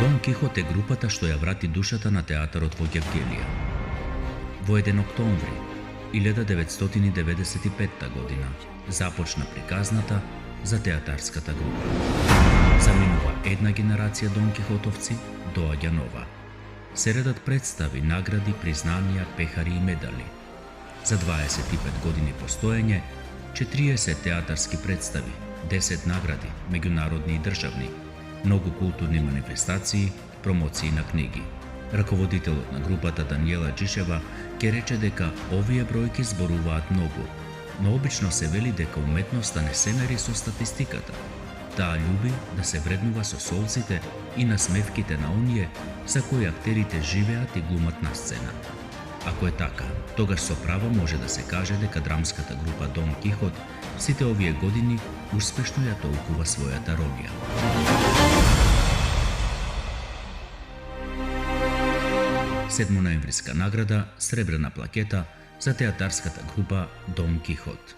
Дон Кихот е групата што ја врати душата на театарот во Гевгелија. Во 1 октомври 1995 година започна приказната за театарската група. Заминува една генерација Дон Кихотовци, доаѓа нова. Се редат представи, награди, признанија, пехари и медали. За 25 години постоење, 40 театарски представи, 10 награди, меѓународни и државни, многу културни манифестации, промоции на книги. Раководителот на групата Даниела Джишева ќе рече дека овие бројки зборуваат многу, но обично се вели дека уметноста не се мери со статистиката. Таа љуби да се вреднува со солците и насмевките на оние за кои актерите живеат и глумат на сцена. Ако е така, тогаш со право може да се каже дека драмската група Дон Кихот сите овие години успешно ја толкува својата ролја. Седмоноемвриска награда, сребрена плакета за театарската група Дон Кихот.